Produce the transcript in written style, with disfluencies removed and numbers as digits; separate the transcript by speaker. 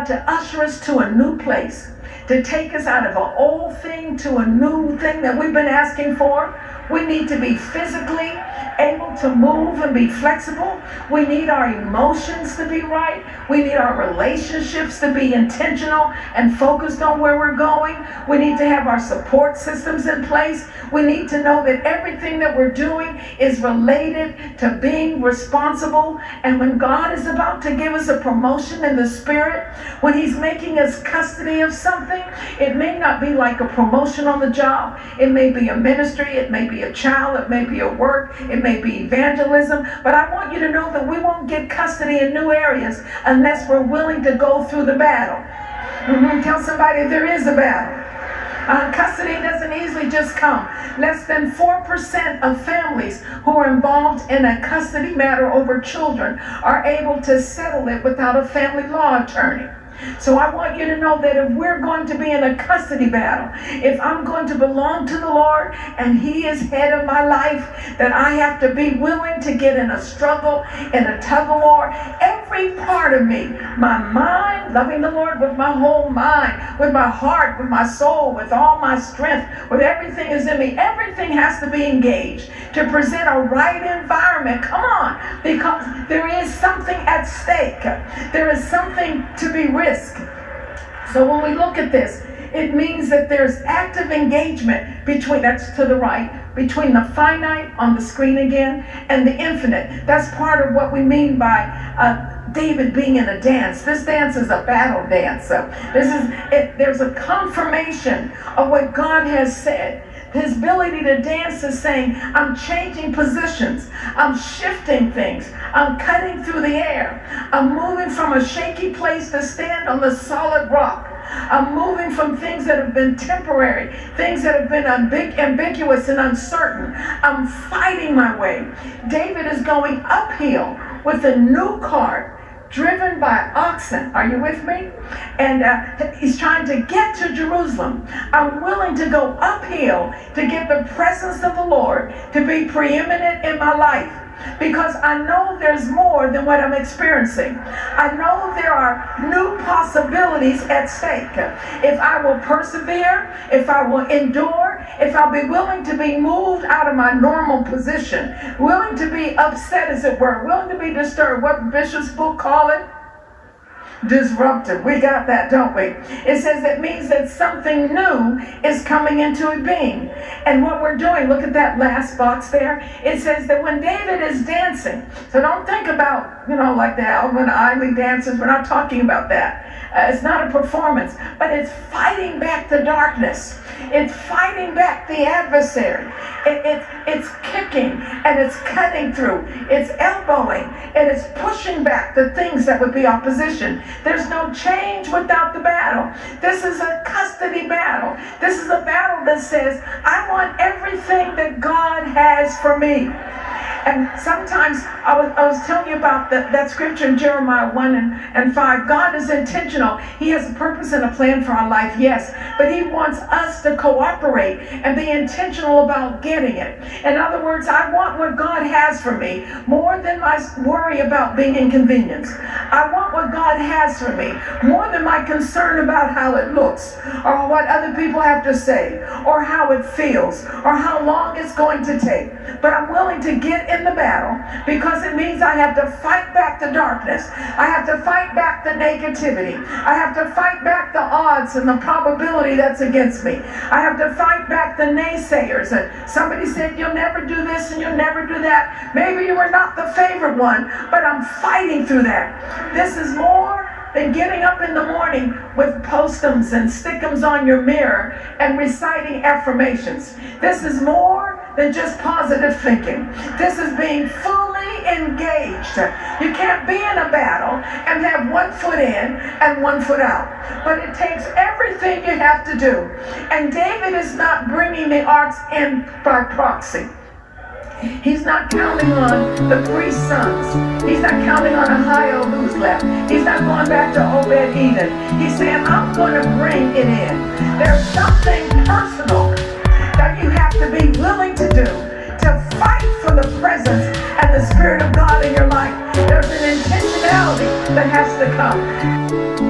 Speaker 1: God to usher us to a new place, to take us out of an old thing to a new thing that we've been asking for. We need to be physically able to move and be flexible. We need our emotions to be right. We need our relationships to be intentional and focused on where we're going. We need to have our support systems in place. We need to know that everything that we're doing is related to being responsible. And when God is about to give us a promotion in the spirit, when he's making us custody of something, it may not be like a promotion on the job. It may be a ministry. It may be a child. It may be a work. It may be evangelism. But I want you to know that we won't get custody in new areas unless we're willing to go through the battle. Tell somebody there is a battle. Custody doesn't easily just come. Less than 4% of families who are involved in a custody matter over children are able to settle it without a family law attorney. So I want you to know that if we're going to be in a custody battle, if I'm going to belong to the Lord and he is head of my life, that I have to be willing to get in a struggle, in a tug of war. Every part of me, my mind, loving the Lord with my whole mind, with my heart, with my soul, with all my strength, with everything is in me, everything has to be engaged to present a right environment. Come on, because there is something at stake. There is something to be risked. So when we look at this, it means that there's active engagement between, that's to the right, between the finite on the screen again and the infinite. That's part of what we mean by David being in a dance. This dance is a battle dance. So there's a confirmation of what God has said. His ability to dance is saying, I'm changing positions. I'm shifting things. I'm cutting through the air. I'm moving from a shaky place to stand on the solid rock. I'm moving from things that have been temporary, things that have been ambiguous and uncertain. I'm fighting my way. David is going uphill with a new cart, driven by oxen. Are you with me? And he's trying to get to Jerusalem. I'm willing to go uphill to get the presence of the Lord to be preeminent in my life, because I know there's more than what I'm experiencing. I know there are new possibilities at stake. If I will persevere, if I will endure, if I'll be willing to be moved out of my normal position, willing to be upset, as it were, willing to be disturbed, what Bishop's book call it? Disruptive. We got that, don't we? It says it means that something new is coming into being. And what we're doing, look at that last box there. It says that when David is dancing, so don't think about, like the Alvin Ailey dances. We're not talking about that. It's not a performance, but it's fighting back the darkness. It's fighting back the adversary. It's kicking and it's cutting through. It's elbowing and it's pushing back the things that would be opposition. There's no change without the battle. This is a custody battle. This is a battle that says, I want everything that God has for me. And sometimes I was telling you about that scripture in Jeremiah 1 and 5. God is intentional. He has a purpose and a plan for our life, yes. But he wants us to cooperate and be intentional about getting it. In other words, I want what God has for me more than my worry about being inconvenienced. I want what God has for me more than my concern about how it looks or what other people have to say or how it feels or how long it's going to take. But I'm willing to get in the battle because it means I have to fight back the darkness. I have to fight back the negativity. I have to fight back the odds and the probability that's against me. I have to fight back the naysayers. And somebody said, you'll never do this and you'll never do that. Maybe you were not the favorite one, but I'm fighting through that. This is more than getting up in the morning with postums and stickums on your mirror and reciting affirmations. This is more than just positive thinking. This is being fully engaged. You can't be in a battle and have one foot in and one foot out. But it takes everything you have to do. And David is not bringing the arks in by proxy. He's not counting on the 3 sons. He's not counting on Ahio who's left. He's not going back to Obed-Edom. He's saying, I'm going to bring it in. There's something personal that you have to be willing to do to fight for the presence and the Spirit of God in your life. There's an intentionality that has to come.